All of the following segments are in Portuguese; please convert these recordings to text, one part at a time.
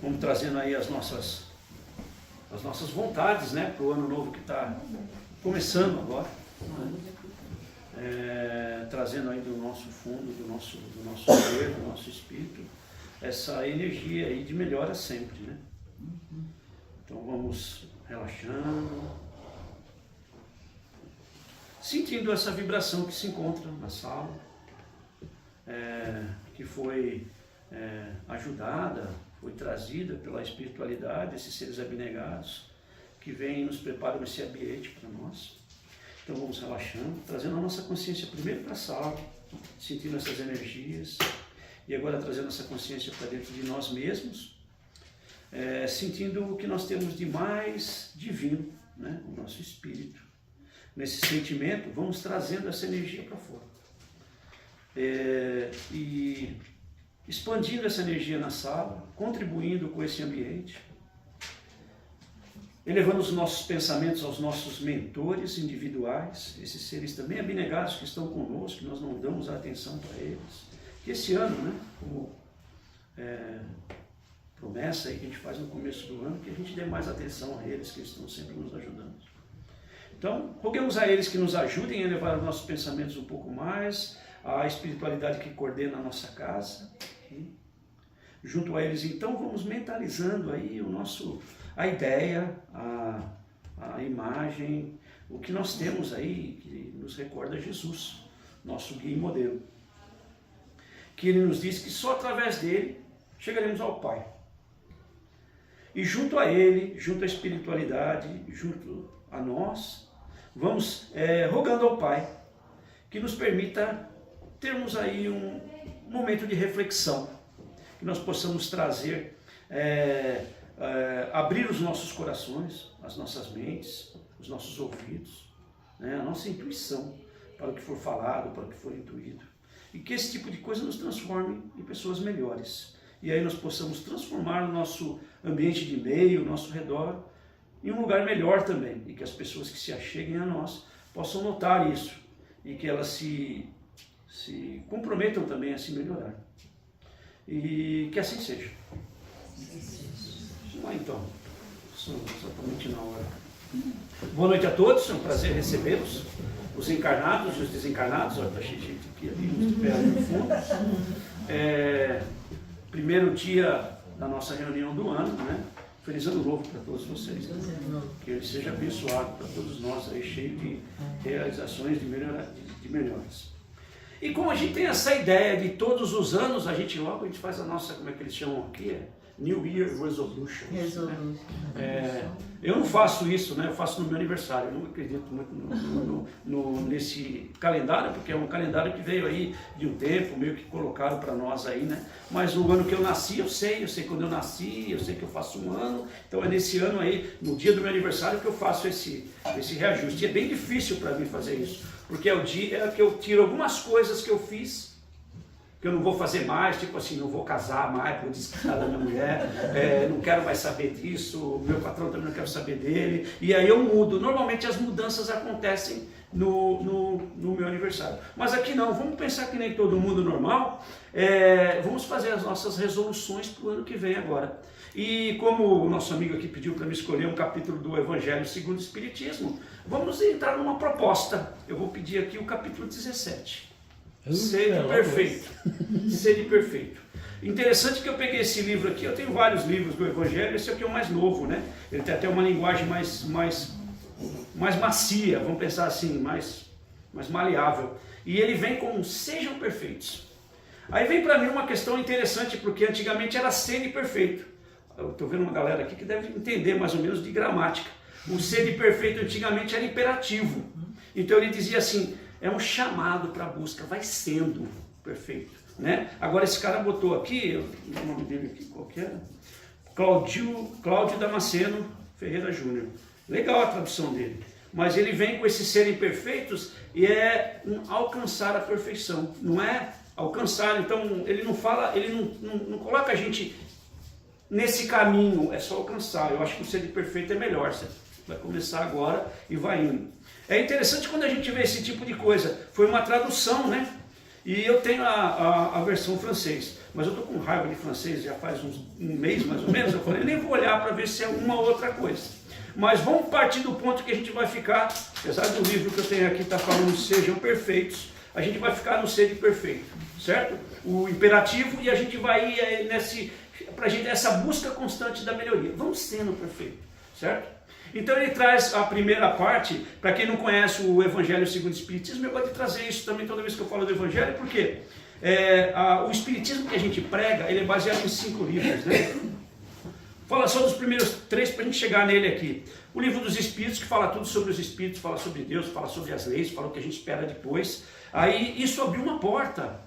Vamos trazendo aí as nossas vontades, né, para o ano novo que está começando agora. Trazendo aí do nosso fundo, do nosso ser, do nosso espírito, essa energia aí de melhora sempre, né? Então vamos relaxando, sentindo essa vibração que se encontra na sala, que foi ajudada, foi trazida pela espiritualidade, esses seres abnegados, que vêm e nos preparam esse ambiente para nós. Então vamos relaxando, trazendo a nossa consciência primeiro para a sala, sentindo essas energias, e agora trazendo essa consciência para dentro de nós mesmos, sentindo o que nós temos de mais divino, né? O nosso espírito. Nesse sentimento, vamos trazendo essa energia para fora. E expandindo essa energia na sala, contribuindo com esse ambiente, elevando os nossos pensamentos aos nossos mentores individuais, esses seres também abnegados que estão conosco, que nós não damos atenção para eles. Que esse ano, né, como promessa aí que a gente faz no começo do ano, que a gente dê mais atenção a eles, que eles estão sempre nos ajudando. Então, roguemos a eles que nos ajudem a elevar os nossos pensamentos um pouco mais, a espiritualidade que coordena a nossa casa. Junto a eles, então, vamos mentalizando aí a ideia, a imagem, o que nós temos aí, que nos recorda Jesus, nosso guia e modelo. Que ele nos diz que só através dele chegaremos ao Pai. E junto a ele, junto à espiritualidade, junto a nós, vamos rogando ao Pai que nos permita termos aí um momento de reflexão, que nós possamos trazer, abrir os nossos corações, as nossas mentes, os nossos ouvidos, né, a nossa intuição para o que for falado, para o que for intuído. E que esse tipo de coisa nos transforme em pessoas melhores. E aí nós possamos transformar o nosso ambiente de meio, o nosso redor, em um lugar melhor também. E que as pessoas que se acheguem a nós possam notar isso. E que elas se comprometam também a se melhorar. E que assim seja. Vamos lá então. Exatamente na hora. Boa noite a todos, é um prazer recebê-los. Os encarnados e os desencarnados, olha, está cheio de gente aqui, ali, nos pés no fundo. Primeiro dia da nossa reunião do ano, né? Feliz ano novo para todos vocês. Que ele seja abençoado para todos nós, aí, cheio de realizações, de melhores. E como a gente tem essa ideia de todos os anos, a gente faz a nossa, como é que eles chamam aqui? New Year Resolution. Né? Eu não faço isso, né? Eu faço no meu aniversário. Eu não acredito muito nesse calendário, porque é um calendário que veio aí de um tempo, meio que colocaram para nós aí, né? Mas no ano que eu nasci, eu sei quando eu nasci, eu sei que eu faço um ano. Então é nesse ano aí, no dia do meu aniversário, que eu faço esse reajuste. E é bem difícil para mim fazer isso, porque é o dia que eu tiro algumas coisas que eu fiz, que eu não vou fazer mais, tipo assim, não vou casar mais, vou desquitar da minha mulher, não quero mais saber disso, o meu patrão também não quero saber dele, e aí eu mudo. Normalmente as mudanças acontecem no meu aniversário. Mas aqui não, vamos pensar que nem todo mundo normal, vamos fazer as nossas resoluções para o ano que vem agora. E como o nosso amigo aqui pediu para me escolher um capítulo do Evangelho segundo o Espiritismo, vamos entrar numa proposta. Eu vou pedir aqui o capítulo 17. Sede perfeito. Sede perfeito. Interessante que eu peguei esse livro aqui, eu tenho vários livros do Evangelho, esse aqui é o mais novo, né? Ele tem até uma linguagem mais macia, vamos pensar assim, mais maleável. E ele vem com sejam perfeitos. Aí vem para mim uma questão interessante, porque antigamente era sede perfeito. Eu estou vendo uma galera aqui que deve entender mais ou menos de gramática. O sede perfeito antigamente era imperativo. Então ele dizia assim, é um chamado para a busca, vai sendo perfeito, né? Agora esse cara botou aqui, o nome dele aqui qualquer, Cláudio Damasceno Ferreira Júnior. Legal a tradução dele, mas ele vem com esses serem perfeitos e é alcançar a perfeição, não é alcançar. Então ele não fala, ele não coloca a gente nesse caminho, é só alcançar. Eu acho que o ser perfeito é melhor, você vai começar agora e vai indo. É interessante quando a gente vê esse tipo de coisa. Foi uma tradução, né? E eu tenho a versão francês, mas eu estou com raiva de francês já faz um mês mais ou menos. Eu falei, nem vou olhar para ver se é uma outra coisa. Mas vamos partir do ponto que a gente vai ficar, apesar do livro que eu tenho aqui está falando sejam perfeitos, a gente vai ficar no sede perfeito, certo? O imperativo, e a gente vai ir para a gente essa busca constante da melhoria. Vamos sendo perfeito, certo? Então ele traz a primeira parte, para quem não conhece o Evangelho segundo o Espiritismo, eu gosto de trazer isso também toda vez que eu falo do Evangelho, porque o Espiritismo que a gente prega, ele é baseado em 5 livros, né? Fala só dos primeiros 3 para a gente chegar nele aqui. O livro dos Espíritos, que fala tudo sobre os Espíritos, fala sobre Deus, fala sobre as leis, fala o que a gente espera depois. Aí isso abriu uma porta,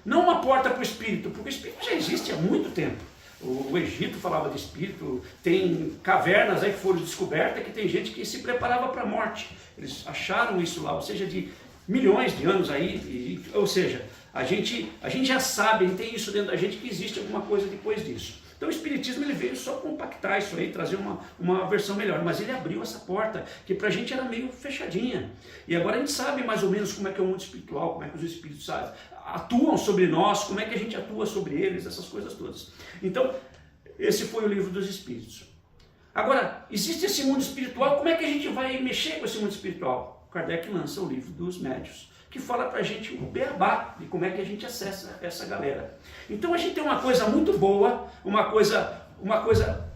não uma porta para o Espírito, porque o Espírito já existe há muito tempo. O Egito falava de Espírito, tem cavernas aí que foram descobertas que tem gente que se preparava para a morte. Eles acharam isso lá, ou seja, de milhões de anos aí, ou seja, a gente já sabe, tem isso dentro da gente que existe alguma coisa depois disso. Então o Espiritismo ele veio só compactar isso aí, trazer uma versão melhor, mas ele abriu essa porta, que pra gente era meio fechadinha. E agora a gente sabe mais ou menos como é que é o mundo espiritual, como é que os Espíritos atuam sobre nós, como é que a gente atua sobre eles, essas coisas todas. Então, esse foi o livro dos Espíritos. Agora, existe esse mundo espiritual, como é que a gente vai mexer com esse mundo espiritual? Kardec lança o livro dos Médiuns, que fala pra gente o beabá de como é que a gente acessa essa galera. Então a gente tem uma coisa muito boa, uma coisa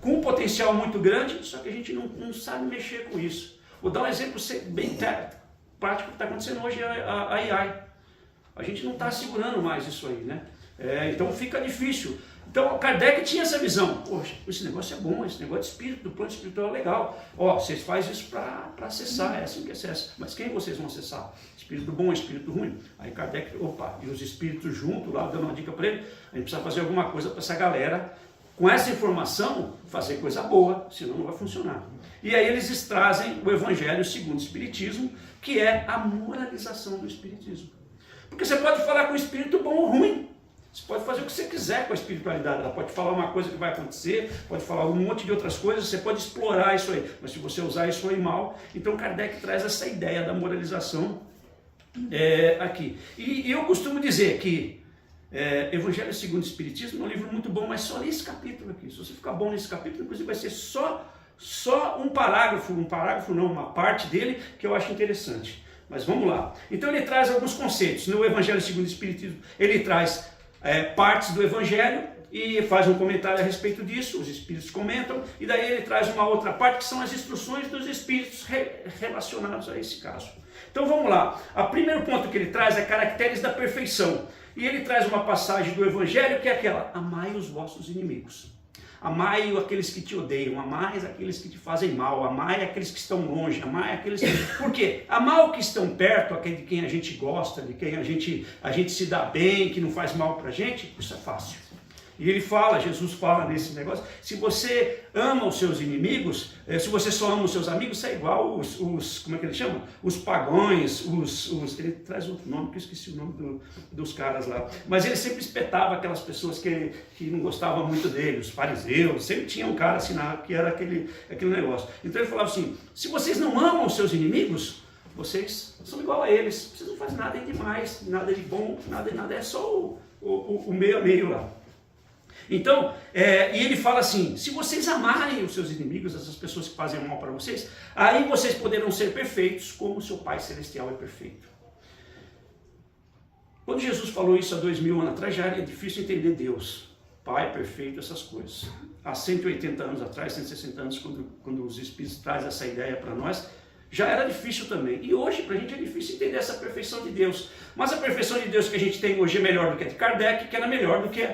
com um potencial muito grande, só que a gente não sabe mexer com isso. Vou dar um exemplo bem prático que está acontecendo hoje, a AI. A gente não está segurando mais isso aí, né? Então fica difícil. Então Kardec tinha essa visão. Poxa, esse negócio é bom, esse negócio de espírito, do plano espiritual é legal. Ó, vocês fazem isso para acessar, é assim que acessa. Mas quem vocês vão acessar? Espírito bom, espírito ruim? Aí Kardec, e os espíritos juntos lá, dando uma dica para ele, a gente precisa fazer alguma coisa para essa galera, com essa informação, fazer coisa boa, senão não vai funcionar. E aí eles trazem o Evangelho segundo o Espiritismo, que é a moralização do Espiritismo. Porque você pode falar com o espírito bom ou ruim. Você pode fazer o que você quiser com a espiritualidade. Ela pode falar uma coisa que vai acontecer, pode falar um monte de outras coisas, você pode explorar isso aí. Mas se você usar isso aí mal, então Kardec traz essa ideia da moralização aqui. E eu costumo dizer que Evangelho segundo o Espiritismo é um livro muito bom, mas só nesse capítulo aqui. Se você ficar bom nesse capítulo, inclusive vai ser só um parágrafo não, uma parte dele que eu acho interessante. Mas vamos lá. Então ele traz alguns conceitos. No Evangelho segundo o Espiritismo, ele traz partes do Evangelho e faz um comentário a respeito disso, os Espíritos comentam, e daí ele traz uma outra parte que são as instruções dos Espíritos relacionados a esse caso. Então vamos lá. O primeiro ponto que ele traz é caracteres da perfeição. E ele traz uma passagem do Evangelho que é aquela: amai os vossos inimigos. Amai aqueles que te odeiam, amai aqueles que te fazem mal, amai aqueles que estão longe, amai aqueles que... Por quê? Amar o que estão perto, aquele de quem a gente gosta, de quem a gente se dá bem, que não faz mal pra gente, isso é fácil. E ele fala, Jesus fala nesse negócio, se você ama os seus inimigos, se você só ama os seus amigos, você é igual como é que ele chama? Os pagões, ele traz outro nome, que eu esqueci o nome dos caras lá. Mas ele sempre espetava aquelas pessoas que não gostavam muito dele, os fariseus, sempre tinha um cara assim que era aquele negócio. Então ele falava assim, se vocês não amam os seus inimigos, vocês são igual a eles, vocês não fazem nada de demais, nada de bom, nada, é só o meio a meio lá. Então, e ele fala assim, se vocês amarem os seus inimigos, essas pessoas que fazem mal para vocês, aí vocês poderão ser perfeitos como o seu Pai Celestial é perfeito. Quando Jesus falou isso há 2000 anos atrás, já era difícil entender Deus, Pai perfeito, essas coisas. Há 180 anos atrás, 160 anos, quando os Espíritos trazem essa ideia para nós, já era difícil também. E hoje, para a gente, é difícil entender essa perfeição de Deus. Mas a perfeição de Deus que a gente tem hoje é melhor do que a de Kardec, que era melhor do que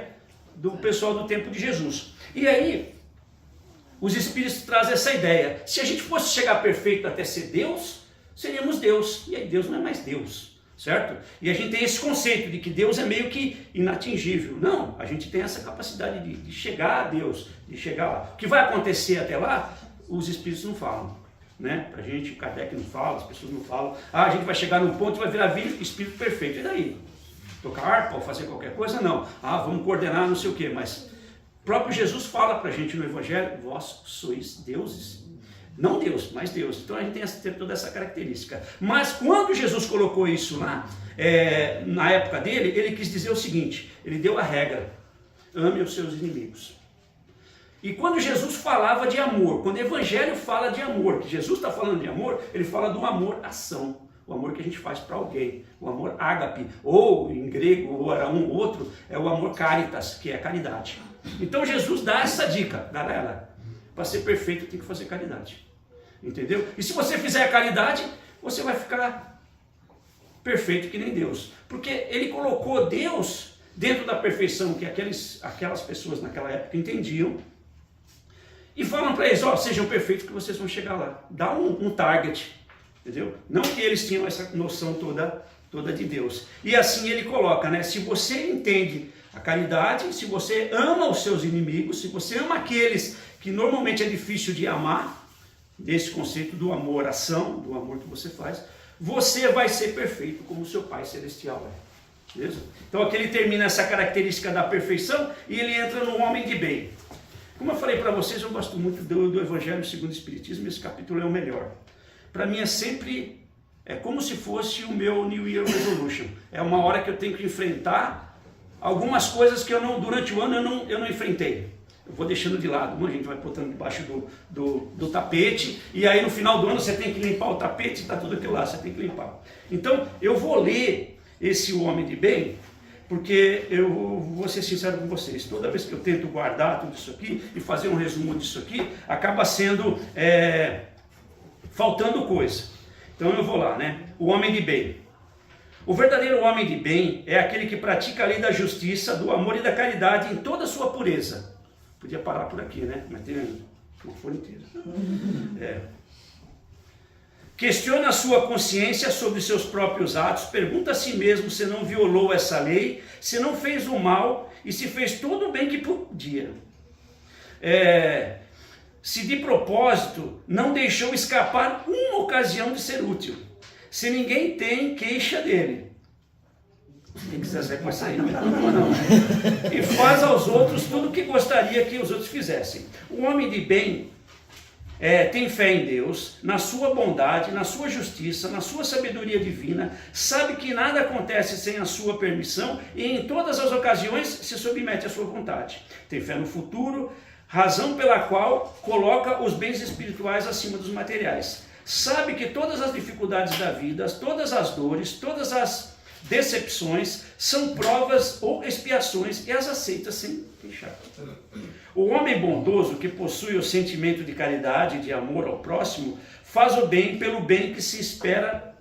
do pessoal do tempo de Jesus. E aí, os Espíritos trazem essa ideia. Se a gente fosse chegar perfeito até ser Deus, seríamos Deus. E aí Deus não é mais Deus, certo? E a gente tem esse conceito de que Deus é meio que inatingível. Não, a gente tem essa capacidade de chegar a Deus, de chegar lá. O que vai acontecer até lá, os Espíritos não falam. Né? A gente, Kardec não fala, as pessoas não falam. A gente vai chegar num ponto e vai virar Espírito perfeito. E daí? Tocar harpa ou fazer qualquer coisa? Não. Vamos coordenar não sei o quê, mas o próprio Jesus fala para a gente no Evangelho, vós sois deuses. Não Deus, mas Deus. Então a gente tem toda essa característica. Mas quando Jesus colocou isso lá, na época dele, ele quis dizer o seguinte, ele deu a regra, ame os seus inimigos. E quando Jesus falava de amor, quando o Evangelho fala de amor, que Jesus está falando de amor, ele fala do amor-ação, o amor que a gente faz para alguém, o amor ágape, ou em grego, ou era um ou outro, é o amor caritas, que é caridade. Então Jesus dá essa dica, galera, para ser perfeito tem que fazer caridade, entendeu? E se você fizer a caridade, você vai ficar perfeito que nem Deus, porque ele colocou Deus dentro da perfeição que aquelas pessoas naquela época entendiam, e falam para eles, sejam perfeitos que vocês vão chegar lá. Dá um target, entendeu? Não que eles tinham essa noção toda de Deus. E assim ele coloca, né? Se você entende a caridade, se você ama os seus inimigos, se você ama aqueles que normalmente é difícil de amar, desse conceito do amor-ação, do amor que você faz, você vai ser perfeito como o seu Pai Celestial é. Beleza? Então aqui ele termina essa característica da perfeição e ele entra no homem de bem. Como eu falei para vocês, eu gosto muito do Evangelho segundo o Espiritismo, esse capítulo é o melhor. Para mim é como se fosse o meu New Year Resolution. É uma hora que eu tenho que enfrentar algumas coisas que durante o ano eu não enfrentei. Eu vou deixando de lado, a gente vai botando debaixo do tapete, e aí no final do ano você tem que limpar o tapete, está tudo aquilo lá, você tem que limpar. Então eu vou ler esse Homem de Bem, porque eu vou ser sincero com vocês, toda vez que eu tento guardar tudo isso aqui e fazer um resumo disso aqui, acaba sendo faltando coisa. Então eu vou lá, né? O homem de bem. O verdadeiro homem de bem é aquele que pratica a lei da justiça, do amor e da caridade em toda a sua pureza. Podia parar por aqui, né? Mas tem uma folha inteira. Questiona a sua consciência sobre seus próprios atos, pergunta a si mesmo se não violou essa lei, se não fez o mal e se fez todo o bem que podia. Se de propósito não deixou escapar uma ocasião de ser útil, se ninguém tem queixa dele. Quem quiser sair, pode sair, não me dá não. E faz aos outros tudo o que gostaria que os outros fizessem. O homem de bem tem fé em Deus, na sua bondade, na sua justiça, na sua sabedoria divina, sabe que nada acontece sem a sua permissão e em todas as ocasiões se submete à sua vontade. Tem fé no futuro, razão pela qual coloca os bens espirituais acima dos materiais. Sabe que todas as dificuldades da vida, todas as dores, todas as decepções são provas ou expiações e as aceita sem queixar. O homem bondoso que possui o sentimento de caridade e de amor ao próximo faz o bem pelo bem que se espera,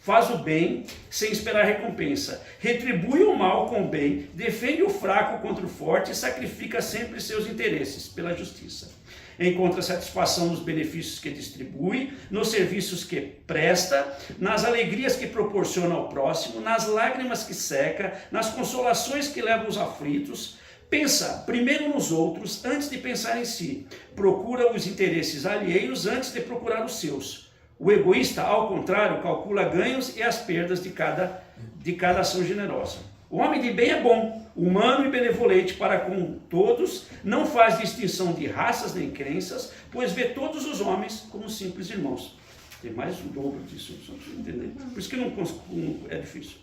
faz o bem sem esperar recompensa, retribui o mal com o bem, defende o fraco contra o forte e sacrifica sempre seus interesses pela justiça. Encontra satisfação nos benefícios que distribui, nos serviços que presta, nas alegrias que proporciona ao próximo, nas lágrimas que seca, nas consolações que leva os aflitos. Pensa primeiro nos outros antes de pensar em si. Procura os interesses alheios antes de procurar os seus. O egoísta, ao contrário, calcula ganhos e as perdas de cada ação generosa. O homem de bem é bom, humano e benevolente para com todos, não faz distinção de raças nem crenças, pois vê todos os homens como simples irmãos. Tem mais um dobro disso, só para você entender. Por isso que não é difícil.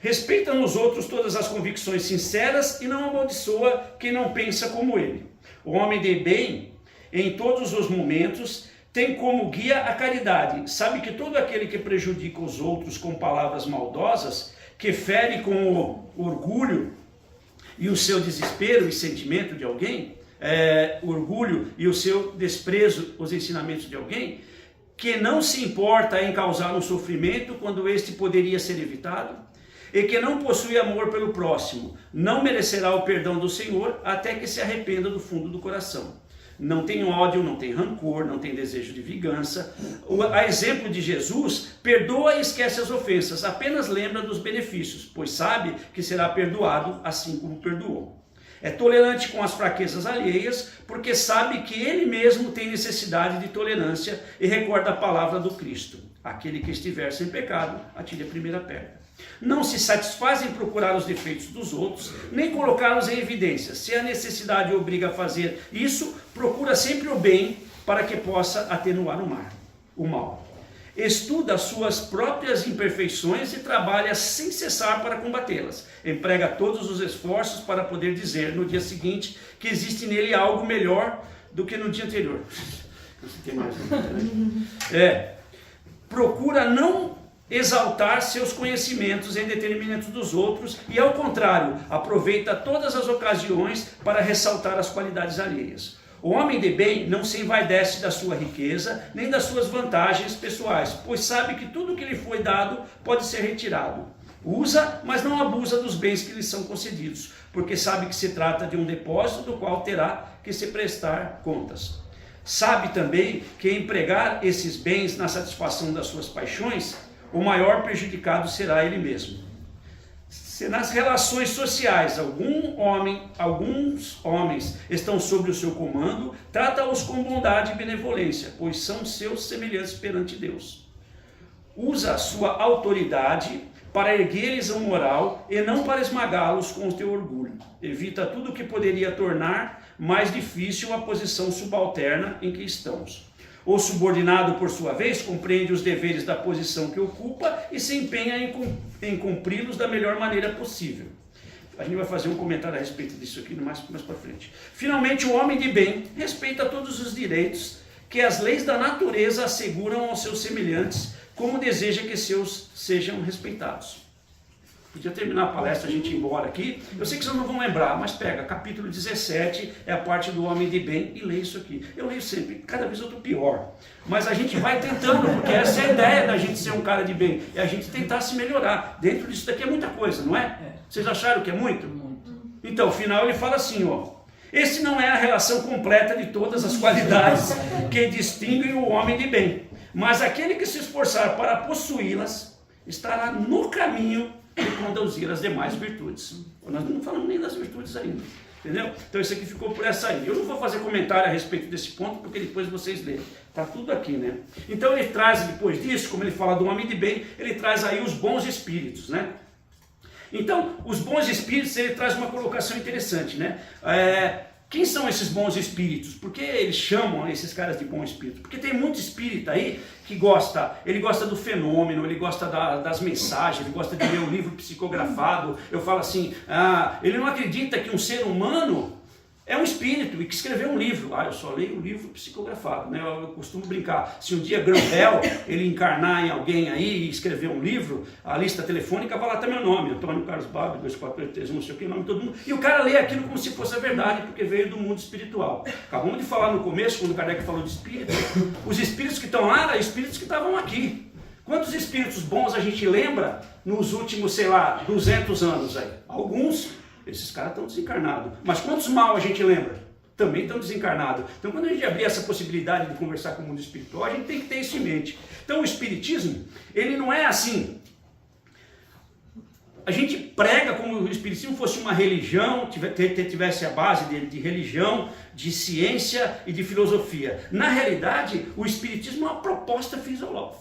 Respeita nos outros todas as convicções sinceras e não amaldiçoa quem não pensa como ele. O homem de bem, em todos os momentos, tem como guia a caridade. Sabe que todo aquele que prejudica os outros com palavras maldosas, que fere com o orgulho e o seu desespero e sentimento de alguém, orgulho e o seu desprezo os ensinamentos de alguém, que não se importa em causar um sofrimento quando este poderia ser evitado, e que não possui amor pelo próximo, não merecerá o perdão do Senhor até que se arrependa do fundo do coração. Não tem ódio, não tem rancor, não tem desejo de vingança. A exemplo de Jesus, perdoa e esquece as ofensas, apenas lembra dos benefícios, pois sabe que será perdoado assim como perdoou. É tolerante com as fraquezas alheias, porque sabe que ele mesmo tem necessidade de tolerância e recorda a palavra do Cristo. Aquele que estiver sem pecado, atire a primeira pedra. Não se satisfaz em procurar os defeitos dos outros, nem colocá-los em evidência. Se a necessidade obriga a fazer isso, procura sempre o bem para que possa atenuar o mal. Estuda suas próprias imperfeições e trabalha sem cessar para combatê-las. Emprega todos os esforços para poder dizer no dia seguinte que existe nele algo melhor do que no dia anterior. Procura não exaltar seus conhecimentos em detrimento dos outros e, ao contrário, aproveita todas as ocasiões para ressaltar as qualidades alheias. O homem de bem não se envaidece da sua riqueza, nem das suas vantagens pessoais, pois sabe que tudo que lhe foi dado pode ser retirado. Usa, mas não abusa dos bens que lhe são concedidos, porque sabe que se trata de um depósito do qual terá que se prestar contas. Sabe também que empregar esses bens na satisfação das suas paixões, o maior prejudicado será ele mesmo. Se nas relações sociais alguns homens estão sob o seu comando, trata-os com bondade e benevolência, pois são seus semelhantes perante Deus. Usa a sua autoridade para erguer-lhes a moral e não para esmagá-los com o teu orgulho. Evita tudo o que poderia tornar mais difícil a posição subalterna em que estamos. O subordinado, por sua vez, compreende os deveres da posição que ocupa e se empenha em cumpri-los da melhor maneira possível. A gente vai fazer um comentário a respeito disso aqui mais para frente. Finalmente, o homem de bem respeita todos os direitos que as leis da natureza asseguram aos seus semelhantes, como deseja que seus sejam respeitados. Podia terminar a palestra, a gente ir embora aqui. Eu sei que vocês não vão lembrar, mas pega, capítulo 17, é a parte do homem de bem, e lê isso aqui. Eu leio sempre, cada vez eu estou pior. Mas a gente vai tentando, porque essa é a ideia da gente ser um cara de bem. É a gente tentar se melhorar. Dentro disso daqui é muita coisa, não é? Vocês acharam que é muito? Muito. Então, o final ele fala assim, ó. Esse não é a relação completa de todas as qualidades que distinguem o homem de bem. Mas aquele que se esforçar para possuí-las, estará no caminho de conduzir as demais virtudes. Nós não falamos nem das virtudes ainda, entendeu? Então isso aqui ficou por essa aí. Eu não vou fazer comentário a respeito desse ponto, porque depois vocês leem. Está tudo aqui, né? Então ele traz, depois disso, como ele fala do homem de bem, ele traz aí os bons espíritos, né? Então, os bons espíritos, ele traz uma colocação interessante, né? Quem são esses bons espíritos? Por que eles chamam esses caras de bom espírito? Porque tem muito espírita aí que ele gosta do fenômeno, ele gosta das mensagens, ele gosta de ler um livro psicografado. Eu falo assim, ele não acredita que um ser humano é um espírito e que escreveu um livro. Eu só leio um livro psicografado, né? Eu costumo brincar. Se um dia Grambel, ele encarnar em alguém aí e escrever um livro, a lista telefônica vai lá até meu nome, Antônio Carlos Babo, 2483, não sei o que, o nome de todo mundo. E o cara lê aquilo como se fosse a verdade, porque veio do mundo espiritual. Acabamos de falar no começo, quando o Kardec falou de espírito, os espíritos que estão lá eram espíritos que estavam aqui. Quantos espíritos bons a gente lembra nos últimos, 200 anos aí? Alguns. Esses caras estão desencarnados. Mas quantos mal a gente lembra? Também estão desencarnados. Então, quando a gente abrir essa possibilidade de conversar com o mundo espiritual, a gente tem que ter isso em mente. Então, o espiritismo, ele não é assim. A gente prega como o espiritismo fosse uma religião, tivesse a base de religião, de ciência e de filosofia. Na realidade, o espiritismo é uma proposta filosófica.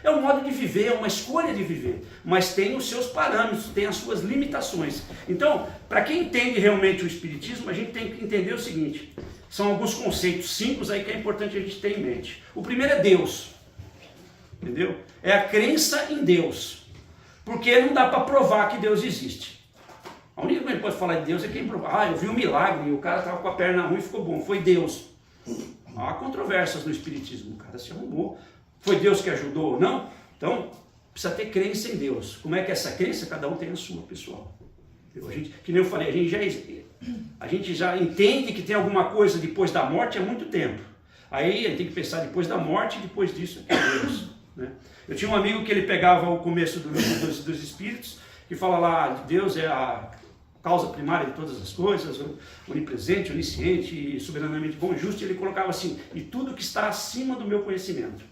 É um modo de viver, é uma escolha de viver, mas tem os seus parâmetros, tem as suas limitações. Então, para quem entende realmente o espiritismo, a gente tem que entender o seguinte, são alguns conceitos simples aí que é importante a gente ter em mente. O primeiro é Deus, entendeu? É a crença em Deus, porque não dá para provar que Deus existe. A única coisa que pode falar de Deus é quem provar. Eu vi um milagre, o cara estava com a perna ruim e ficou bom, foi Deus. Há controvérsias no espiritismo, o cara se arrumou. Foi Deus que ajudou ou não? Então, precisa ter crença em Deus. Como é que é essa crença? Cada um tem a sua, pessoal. Que nem eu falei, a gente já entende que tem alguma coisa depois da morte há muito tempo. Aí a gente tem que pensar depois da morte e depois disso é Deus. Né? Eu tinha um amigo que ele pegava o começo do livro dos Espíritos, que fala lá, Deus é a causa primária de todas as coisas, onipresente, onisciente, soberanamente bom e justo, e ele colocava assim, e tudo que está acima do meu conhecimento.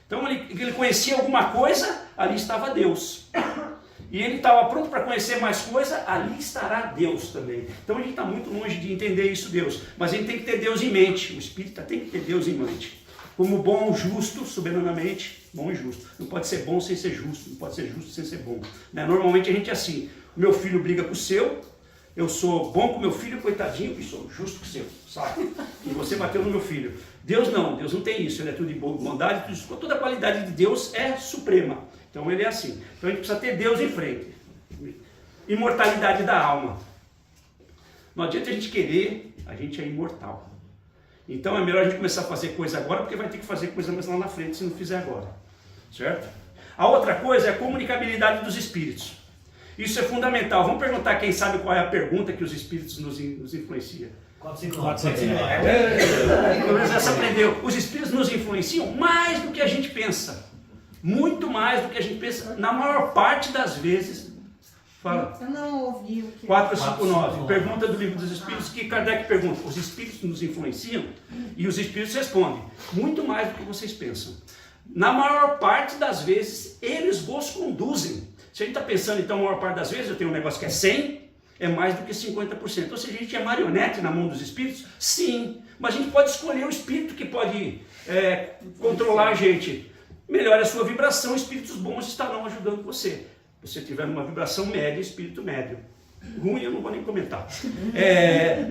Então ele conhecia alguma coisa, ali estava Deus. E ele estava pronto para conhecer mais coisa, ali estará Deus também. Então a gente está muito longe de entender isso, Deus. Mas a gente tem que ter Deus em mente, o espírita tem que ter Deus em mente. Como bom, justo, soberanamente, bom e justo. Não pode ser bom sem ser justo, não pode ser justo sem ser bom. Né? Normalmente a gente é assim, o meu filho briga com o seu, eu sou bom com meu filho, coitadinho, e sou justo com seu, sabe? E você bateu no meu filho. Deus não tem isso, ele é tudo de bondade, toda a qualidade de Deus é suprema. Então ele é assim. Então a gente precisa ter Deus em frente. Imortalidade da alma. Não adianta a gente querer, a gente é imortal. Então é melhor a gente começar a fazer coisa agora, porque vai ter que fazer coisa mais lá na frente se não fizer agora. Certo? A outra coisa é a comunicabilidade dos espíritos. Isso é fundamental. Vamos perguntar quem sabe qual é a pergunta que os espíritos nos influenciam. 459. Pelo menos essa aprendeu. Os espíritos nos influenciam mais do que a gente pensa. Muito mais do que a gente pensa. Na maior parte das vezes. Fala. Eu não ouvi o que... 459. Pergunta do Livro dos Espíritos, que Kardec pergunta. Os espíritos nos influenciam? E os espíritos respondem. Muito mais do que vocês pensam. Na maior parte das vezes, eles vos conduzem. Se a gente está pensando, então, a maior parte das vezes, eu tenho um negócio que é 100, é mais do que 50%. Ou seja, a gente é marionete na mão dos espíritos? Sim. Mas a gente pode escolher o espírito que pode controlar a gente. Melhore a sua vibração, espíritos bons estarão ajudando você. Se você tiver uma vibração média, espírito médio. Ruim eu não vou nem comentar.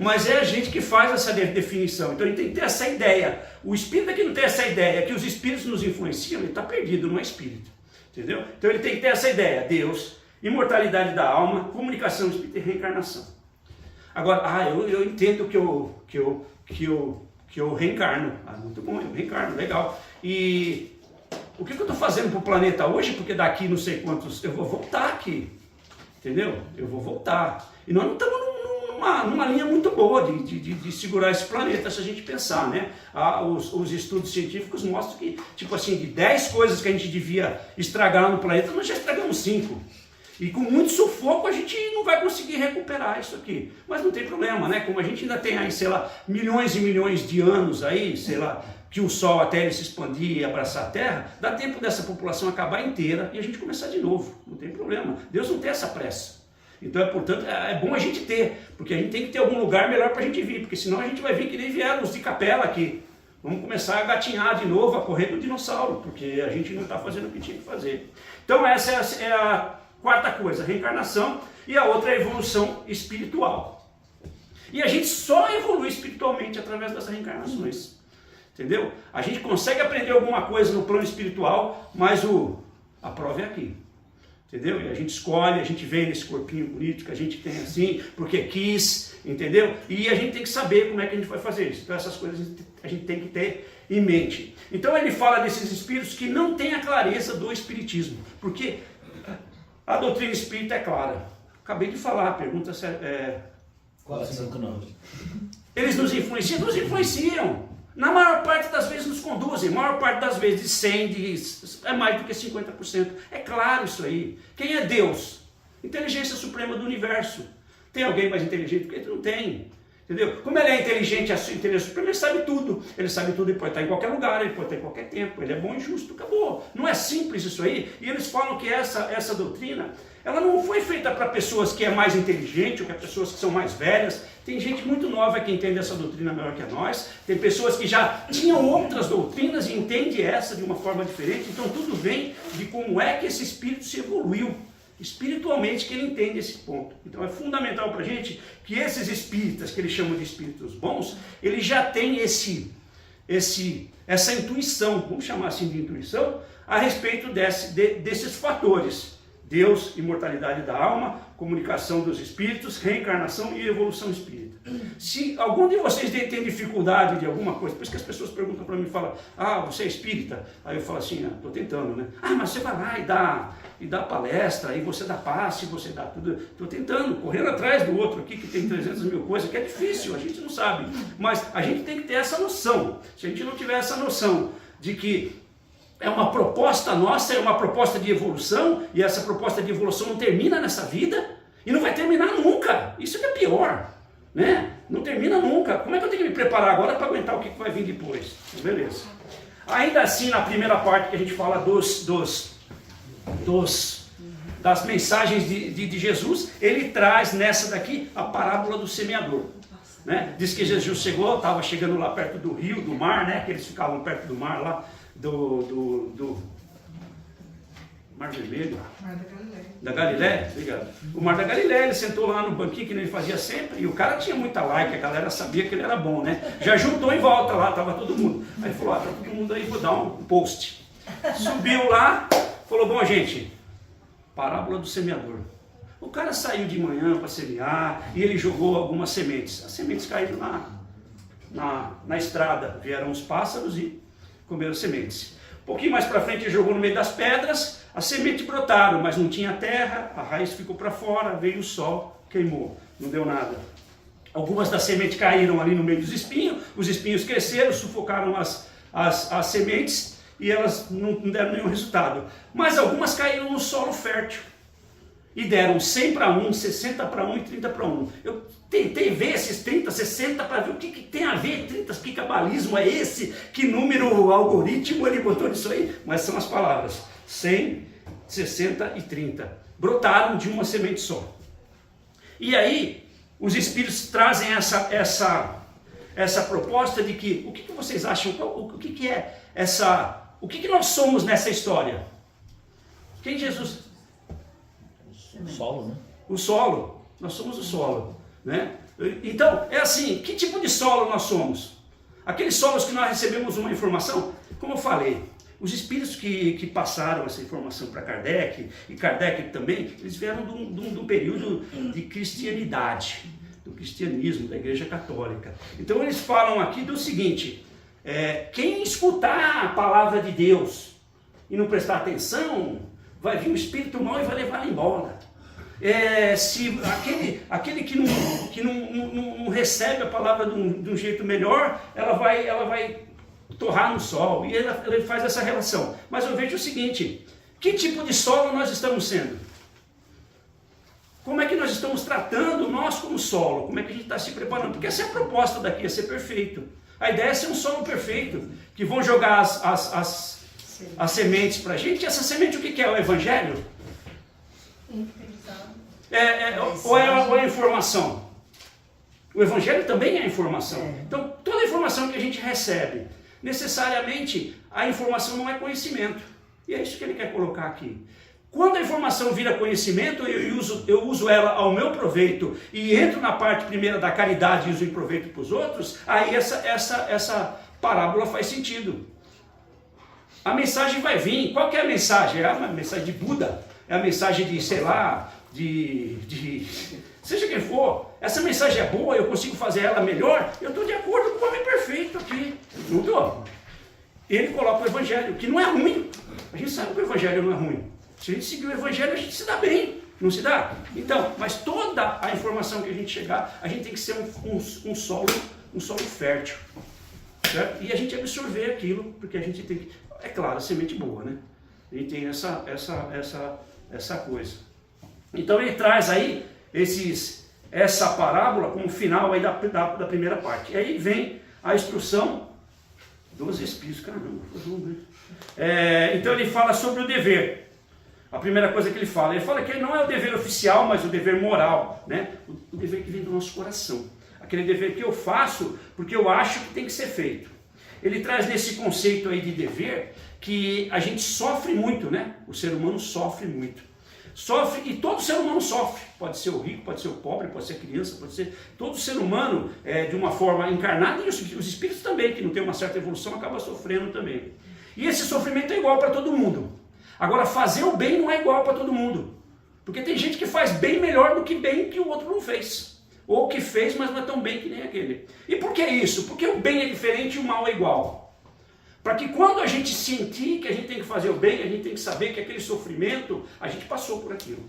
Mas é a gente que faz essa definição. Então a gente tem que ter essa ideia. O espírito que não tem essa ideia, que os espíritos nos influenciam, ele está perdido, não é espírito. Entendeu? Então ele tem que ter essa ideia. Deus, imortalidade da alma, comunicação espírita e reencarnação. Agora, eu entendo que eu reencarno. Muito bom, eu reencarno, legal. E o que eu estou fazendo para o planeta hoje? Porque daqui não sei quantos, eu vou voltar aqui. Entendeu? Eu vou voltar. E nós não estamos numa linha muito boa de segurar esse planeta, se a gente pensar, né? Os estudos científicos mostram que, tipo assim, de 10 coisas que a gente devia estragar no planeta, nós já estragamos 5. E com muito sufoco a gente não vai conseguir recuperar isso aqui. Mas não tem problema, né? Como a gente ainda tem aí, sei lá, milhões e milhões de anos aí, sei lá, que o Sol até ele se expandir e abraçar a Terra, dá tempo dessa população acabar inteira e a gente começar de novo. Não tem problema. Deus não tem essa pressa. Então, portanto, é bom a gente ter, porque a gente tem que ter algum lugar melhor para a gente vir, porque senão a gente vai vir que nem vieram os de capela aqui. Vamos começar a gatinhar de novo, a correr do dinossauro, porque a gente não está fazendo o que tinha que fazer. Então essa é a quarta coisa, a reencarnação, e a outra é a evolução espiritual. E a gente só evolui espiritualmente através das reencarnações. Entendeu? A gente consegue aprender alguma coisa no plano espiritual, mas a prova é aqui. Entendeu? E a gente escolhe, a gente vem nesse corpinho bonito que a gente tem assim, porque quis, entendeu? E a gente tem que saber como é que a gente vai fazer isso. Então essas coisas a gente tem que ter em mente. Então ele fala desses espíritos que não têm a clareza do espiritismo, porque a doutrina espírita é clara. Acabei de falar, a pergunta é... 459. Eles nos influenciam? Nos influenciam. Na maior parte das vezes nos conduzem, maior parte das vezes de 100, é mais do que 50%. É claro isso aí. Quem é Deus? Inteligência suprema do universo. Tem alguém mais inteligente? Porque ele não tem. Entendeu? Como ele é inteligente, a inteligência suprema, ele sabe tudo. Ele sabe tudo, ele pode estar em qualquer lugar, ele pode estar em qualquer tempo. Ele é bom e justo, acabou. Não é simples isso aí. E eles falam que essa doutrina, ela não foi feita para pessoas que é mais inteligente, ou para pessoas que são mais velhas. Tem gente muito nova que entende essa doutrina melhor que a nós. Tem pessoas que já tinham outras doutrinas e entendem essa de uma forma diferente. Então tudo vem de como é que esse espírito se evoluiu espiritualmente, que ele entende esse ponto. Então é fundamental para a gente que esses espíritas, que eles chamam de espíritos bons, eles já têm essa intuição, vamos chamar assim de intuição, a respeito desses fatores. Deus, imortalidade da alma, comunicação dos espíritos, reencarnação e evolução espírita. Se algum de vocês tem dificuldade de alguma coisa, por isso que as pessoas perguntam para mim e falam, você é espírita? Aí eu falo assim, estou tentando, né? Mas você vai lá e dá palestra, aí você dá passe, você dá tudo. Estou tentando, correndo atrás do outro aqui que tem 300 mil coisas, que é difícil, a gente não sabe. Mas a gente tem que ter essa noção. Se a gente não tiver essa noção de que é uma proposta nossa, é uma proposta de evolução, e essa proposta de evolução não termina nessa vida, e não vai terminar nunca. Isso que é pior, né? Não termina nunca. Como é que eu tenho que me preparar agora para aguentar o que vai vir depois? Beleza. Ainda assim, na primeira parte que a gente fala das mensagens de Jesus, ele traz nessa daqui a parábola do semeador. Né? Diz que Jesus estava chegando lá perto do rio, do mar, né? Que eles ficavam perto do mar lá, Mar Vermelho. Mar da Galileia. Da Galileia? Obrigado. O Mar da Galileia, ele sentou lá no banquinho que ele fazia sempre, e o cara tinha muita like, a galera sabia que ele era bom, né? Já juntou em volta lá, tava todo mundo. Aí ele falou, tá todo mundo aí, vou dar um post. Subiu lá, falou, bom gente, parábola do semeador. O cara saiu de manhã para semear e ele jogou algumas sementes. As sementes caíram na estrada, vieram os pássaros e comeram as sementes. Um pouquinho mais para frente ele jogou no meio das pedras, as sementes brotaram, mas não tinha terra, a raiz ficou para fora, veio o sol, queimou, não deu nada. Algumas das sementes caíram ali no meio dos espinhos, os espinhos cresceram, sufocaram as sementes e elas não deram nenhum resultado. Mas algumas caíram no solo fértil e deram 100 para 1, 60 para 1 e 30 para 1. Eu tentei ver esses 30, 60 para ver o que tem a ver 30, que cabalismo é esse, que número, algoritmo ele botou nisso aí, mas são as palavras 100, 60 e 30. Brotaram de uma semente só. E aí, os Espíritos trazem essa proposta de que, o que vocês acham, o que é essa, o que nós somos nessa história? Quem Jesus... O solo, né? O solo, nós somos o solo, né? Então, é assim, que tipo de solo nós somos? Aqueles solos que nós recebemos uma informação, como eu falei, os espíritos que passaram essa informação para Kardec, e Kardec também, eles vieram de um período de cristianidade, do cristianismo, da Igreja Católica. Então eles falam aqui do seguinte, quem escutar a palavra de Deus e não prestar atenção, vai vir um espírito mau e vai levar embora. Se aquele que não recebe a palavra de um jeito melhor, ela vai torrar no sol. E ele faz essa relação. Mas eu vejo o seguinte, que tipo de solo nós estamos sendo? Como é que nós estamos tratando nós como solo? Como é que a gente está se preparando? Porque essa é a proposta daqui, é ser perfeito. A ideia é ser um solo perfeito, que vão jogar as sementes para a gente. E essa semente o que é? O Evangelho? Ou é a informação? O Evangelho também é informação. Então, toda a informação que a gente recebe, necessariamente, a informação não é conhecimento. E é isso que ele quer colocar aqui. Quando a informação vira conhecimento, eu uso ela ao meu proveito e entro na parte primeira da caridade e uso em proveito para os outros, aí essa parábola faz sentido. A mensagem vai vir. Qual que é a mensagem? É a mensagem de Buda, é a mensagem de, sei lá, seja quem for. Essa mensagem é boa, eu consigo fazer ela melhor, eu estou de acordo com o homem perfeito aqui. Não estou. Ele coloca o Evangelho, que não é ruim. A gente sabe que o Evangelho não é ruim. Se a gente seguir o Evangelho, a gente se dá bem. Não se dá? Então, mas toda a informação que a gente chegar, a gente tem que ser um solo fértil. Certo? E a gente absorver aquilo, porque a gente tem que... É claro, a semente boa, né? A gente tem essa coisa. Então ele traz aí essa parábola como final aí da primeira parte. E aí vem a instrução dos Espíritos. Caramba, então ele fala sobre o dever. A primeira coisa que ele fala que não é o dever oficial, mas o dever moral, né? O dever que vem do nosso coração. Aquele dever que eu faço porque eu acho que tem que ser feito. Ele traz nesse conceito aí de dever que a gente sofre muito, né? O ser humano sofre muito. Sofre, e todo ser humano sofre. Pode ser o rico, pode ser o pobre, pode ser a criança, pode ser... Todo ser humano, de uma forma encarnada, e os espíritos também, que não tem uma certa evolução, acaba sofrendo também. E esse sofrimento é igual para todo mundo. Agora, fazer o bem não é igual para todo mundo. Porque tem gente que faz bem melhor do que bem que o outro não fez. Ou que fez, mas não é tão bem que nem aquele. E por que isso? Porque o bem é diferente e o mal é igual. Para que quando a gente sentir que a gente tem que fazer o bem, a gente tem que saber que aquele sofrimento, a gente passou por aquilo.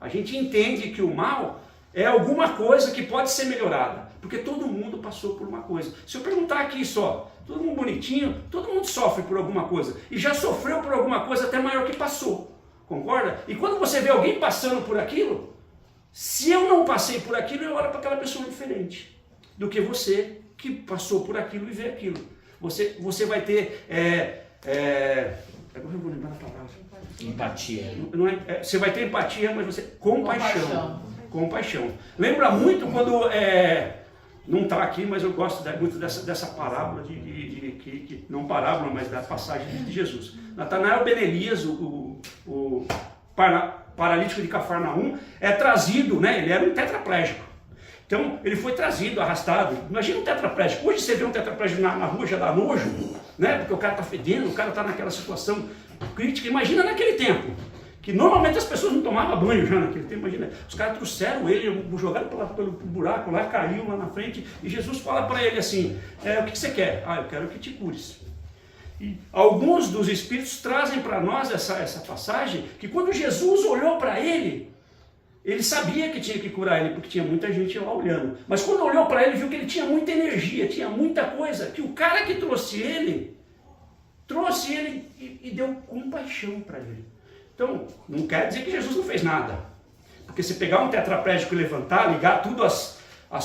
A gente entende que o mal é alguma coisa que pode ser melhorada. Porque todo mundo passou por uma coisa. Se eu perguntar aqui só, todo mundo bonitinho, todo mundo sofre por alguma coisa. E já sofreu por alguma coisa até maior que passou. Concorda? E quando você vê alguém passando por aquilo, se eu não passei por aquilo, eu olho para aquela pessoa diferente do que você que passou por aquilo e vê aquilo. Você vai ter... Agora eu vou lembrar a palavra. Empatia. Você vai ter empatia, mas compaixão. Compaixão. Lembra muito quando não está aqui, mas eu gosto muito dessa parábola, não parábola, mas da passagem de Jesus. Natanael ben Elias, o paralítico de Cafarnaum, é trazido, né? Ele era um tetraplégico. Então, ele foi trazido, arrastado. Imagina um tetraplégico. Hoje você vê um tetraplégico na rua, já dá nojo, né? Porque o cara está fedendo, o cara está naquela situação crítica. Imagina naquele tempo, que normalmente as pessoas não tomavam banho já naquele tempo. Imagina, os caras trouxeram ele, jogaram pelo buraco lá, caiu lá na frente, e Jesus fala para ele assim, o que você quer? Eu quero que te cures. E alguns dos espíritos trazem para nós essa passagem, que quando Jesus olhou para ele sabia que tinha que curar ele, porque tinha muita gente lá olhando. Mas quando olhou para ele, viu que ele tinha muita energia, tinha muita coisa, que o cara que trouxe ele e deu compaixão para ele. Então, não quer dizer que Jesus não fez nada. Porque se pegar um tetraplégico e levantar, ligar tudo as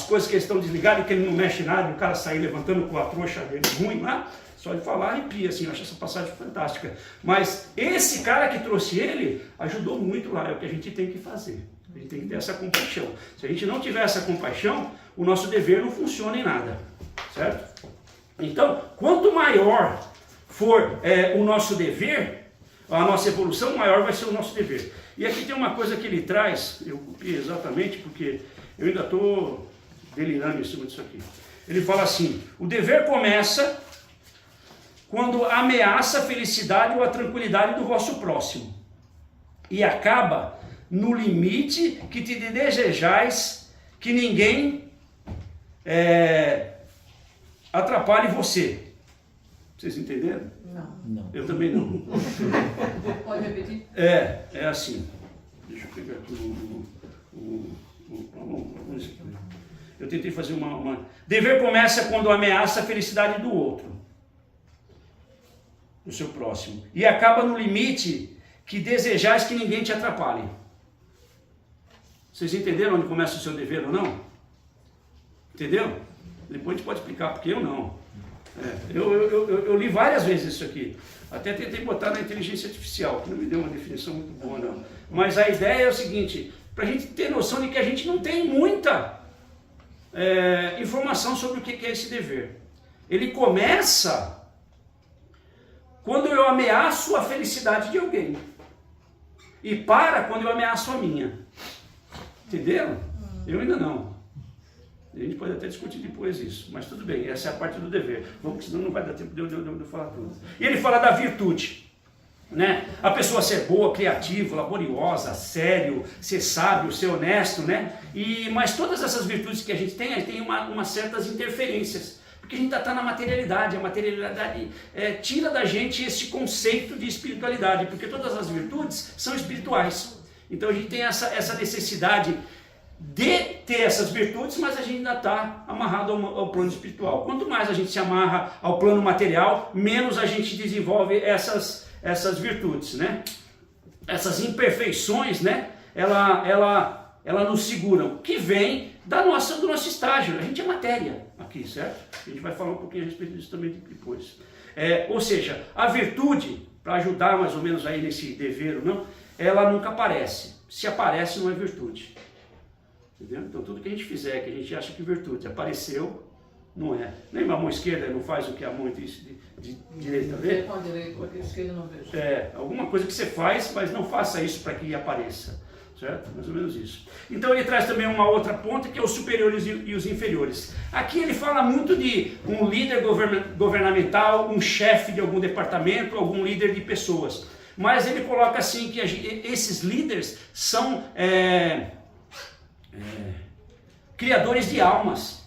coisas que estão desligadas e que ele não mexe nada, e o cara sair levantando com a trouxa dele ruim lá, só de falar arrepia, assim, eu acho essa passagem fantástica. Mas esse cara que trouxe ele, ajudou muito lá, é o que a gente tem que fazer. A gente tem que ter essa compaixão. Se a gente não tiver essa compaixão, o nosso dever não funciona em nada, certo? Então, quanto maior for o nosso dever, a nossa evolução, maior vai ser o nosso dever. E aqui tem uma coisa que ele traz, eu copiei exatamente porque eu ainda estou delirando em cima disso aqui. Ele fala assim, o dever começa quando ameaça a felicidade ou a tranquilidade do vosso próximo e acaba no limite que te desejais que ninguém atrapalhe você. Vocês entenderam? Não. Eu também não. Pode repetir? É assim. Deixa eu pegar aqui eu tentei fazer uma... Dever começa quando ameaça a felicidade do outro, do seu próximo, e acaba no limite que desejais que ninguém te atrapalhe. Vocês entenderam onde começa o seu dever ou não? Entendeu? Depois a gente pode explicar, porque eu não. Eu li várias vezes isso aqui. Até tentei botar na inteligência artificial, que não me deu uma definição muito boa, não. Mas a ideia é o seguinte, para a gente ter noção de que a gente não tem muita informação sobre o que é esse dever. Ele começa quando eu ameaço a felicidade de alguém. E para quando eu ameaço a minha. Entenderam? Eu ainda não. A gente pode até discutir depois isso, mas tudo bem, essa é a parte do dever. Vamos, senão não vai dar tempo de eu falar tudo. E ele fala da virtude, né? A pessoa ser boa, criativa, laboriosa, sério, ser sábio, ser honesto, né? Mas todas essas virtudes que a gente tem umas certas interferências, porque a gente está na materialidade. A materialidade tira da gente esse conceito de espiritualidade, porque todas as virtudes são espirituais. Então a gente tem essa necessidade de ter essas virtudes, mas a gente ainda está amarrado ao plano espiritual. Quanto mais a gente se amarra ao plano material, menos a gente desenvolve essas virtudes, né? Essas imperfeições, né? Ela nos seguram, que vem do nosso estágio. A gente é matéria aqui, certo? A gente vai falar um pouquinho a respeito disso também depois. Ou seja, a virtude, para ajudar mais ou menos aí nesse dever ou não, ela nunca aparece. Se aparece, não é virtude. Entendeu? Então tudo que a gente fizer, que a gente acha que virtude apareceu, não é. Nem a mão esquerda não faz o que a mão de direita vê. Com a direita, porque a esquerda não vejo. Alguma coisa que você faz, mas não faça isso para que apareça. Certo? Mais ou menos isso. Então ele traz também uma outra ponta, que é os superiores e os inferiores. Aqui ele fala muito de um líder governamental, um chefe de algum departamento, algum líder de pessoas. Mas ele coloca assim que esses líderes são criadores de almas.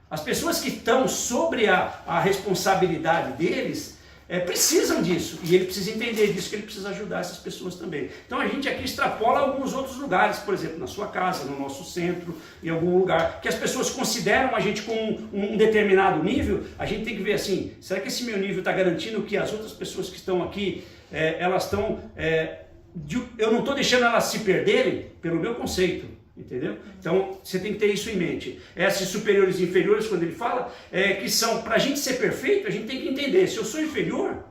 As pessoas que estão sobre a responsabilidade deles precisam disso, e ele precisa entender disso, que ele precisa ajudar essas pessoas também. Então a gente aqui extrapola alguns outros lugares, por exemplo, na sua casa, no nosso centro, em algum lugar, que as pessoas consideram a gente com um determinado nível. A gente tem que ver assim, será que esse meu nível está garantindo que as outras pessoas que estão aqui, elas estão... eu não estou deixando elas se perderem pelo meu conceito. Entendeu? Então você tem que ter isso em mente. Esses superiores e inferiores, quando ele fala, que são, para a gente ser perfeito, a gente tem que entender, se eu sou inferior,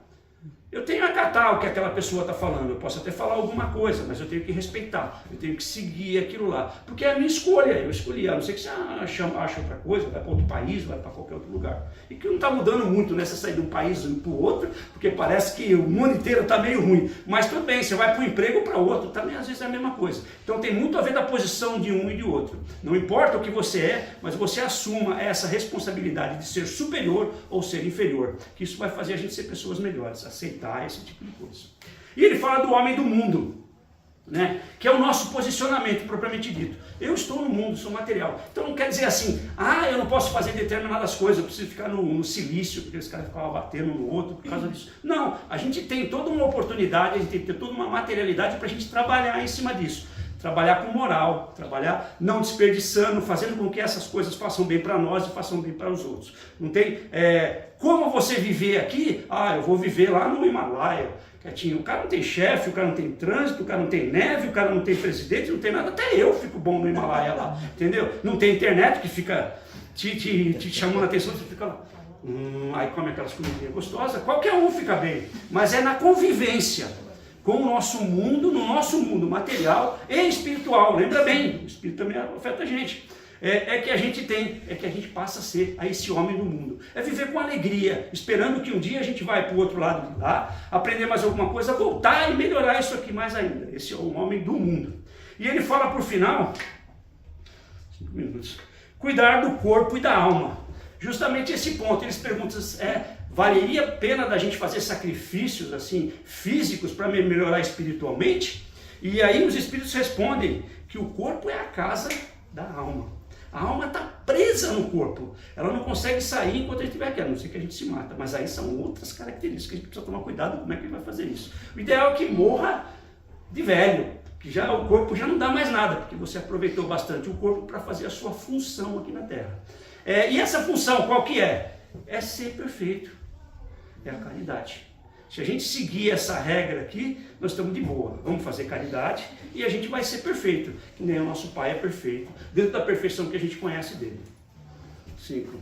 Eu tenho que acatar o que aquela pessoa está falando, eu posso até falar alguma coisa, mas eu tenho que respeitar, eu tenho que seguir aquilo lá, porque é a minha escolha, eu escolhi, a não ser que você acha outra coisa, vai para outro país, vai para qualquer outro lugar. E que não está mudando muito nessa saída de um país para o outro, porque parece que o mundo inteiro está meio ruim, mas tudo bem, você vai para um emprego ou para outro, também às vezes é a mesma coisa. Então tem muito a ver da posição de um e de outro. Não importa o que você é, mas você assuma essa responsabilidade de ser superior ou ser inferior, que isso vai fazer a gente ser pessoas melhores, aceitar esse tipo de coisa. E ele fala do homem do mundo, né? Que é o nosso posicionamento propriamente dito. Eu estou no mundo, sou material. Então não quer dizer assim, eu não posso fazer determinadas coisas, eu preciso ficar no silício, porque esse cara ficava batendo um no outro por causa disso. Não, a gente tem toda uma oportunidade, a gente tem que ter toda uma materialidade para a gente trabalhar em cima disso. Trabalhar com moral, trabalhar não desperdiçando, fazendo com que essas coisas façam bem para nós e façam bem para os outros. Não tem como você viver aqui, eu vou viver lá no Himalaia, quietinho. O cara não tem chefe, o cara não tem trânsito, o cara não tem neve, o cara não tem presidente, não tem nada. Até eu fico bom no Himalaia lá, entendeu? Não tem internet que fica te chamando a atenção, você fica lá. Aí come aquelas comidinhas gostosas, qualquer um fica bem, mas é na convivência com o nosso mundo, no nosso mundo material e espiritual. Lembra bem, o espírito também afeta a gente. Que a gente passa a ser esse homem do mundo. É viver com alegria, esperando que um dia a gente vai para o outro lado de lá, aprender mais alguma coisa, voltar e melhorar isso aqui mais ainda. Esse é o homem do mundo. E ele fala por final, 5 minutos, cuidar do corpo e da alma. Justamente esse ponto, eles perguntam, valeria a pena da gente fazer sacrifícios assim físicos para melhorar espiritualmente? E aí os espíritos respondem que o corpo é a casa da alma. A alma está presa no corpo, ela não consegue sair enquanto a gente estiver aqui, a não ser que a gente se mata, mas aí são outras características que a gente precisa tomar cuidado como é que ele vai fazer isso. O ideal é que morra de velho, que o corpo já não dá mais nada, porque você aproveitou bastante o corpo para fazer a sua função aqui na Terra. E essa função qual que é? É ser perfeito, é a caridade. Se a gente seguir essa regra aqui, nós estamos de boa. Vamos fazer caridade e a gente vai ser perfeito, que nem o nosso Pai é perfeito, dentro da perfeição que a gente conhece dele. 5.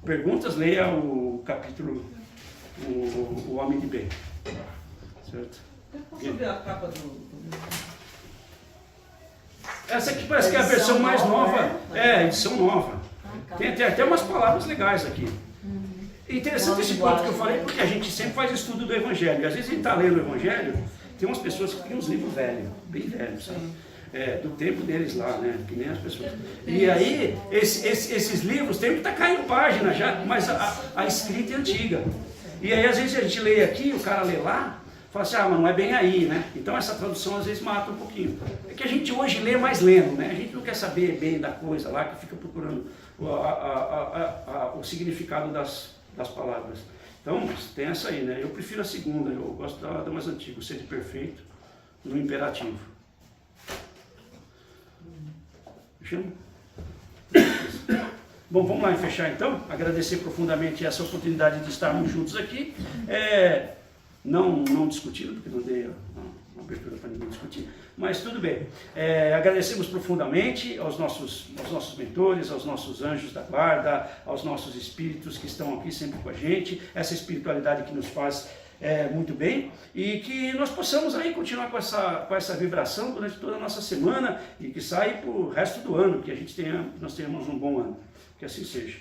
Perguntas, leia o capítulo O Homem de Bem. Certo? Eu posso ver a capa do... Essa aqui parece que é a versão mais nova. Edição nova. Tem até umas palavras legais aqui. É interessante esse ponto que eu falei, porque a gente sempre faz estudo do Evangelho. E às vezes a gente está lendo o Evangelho, tem umas pessoas que têm uns livros velhos, bem velhos, sabe? Do tempo deles lá, né? Que nem as pessoas. E aí, esses livros tem que estar caindo página já, mas a escrita é antiga. E aí às vezes a gente lê aqui, o cara lê lá, fala assim, mas não é bem aí, né? Então essa tradução às vezes mata um pouquinho. É que a gente hoje lê mais lendo, né? A gente não quer saber bem da coisa lá, que fica procurando o significado das palavras. Então, tem essa aí, né? Eu prefiro a segunda, eu gosto da mais antiga, ser perfeito no imperativo. Fechamos? Bom, vamos lá fechar então. Agradecer profundamente essa oportunidade de estarmos juntos aqui. Não discutindo, porque não dei uma abertura para ninguém discutir, mas tudo bem. Agradecemos profundamente aos nossos mentores, aos nossos anjos da guarda, aos nossos espíritos que estão aqui sempre com a gente, essa espiritualidade que nos faz muito bem, e que nós possamos aí continuar com essa vibração durante toda a nossa semana e que saia para o resto do ano, que nós tenhamos um bom ano. Que assim seja.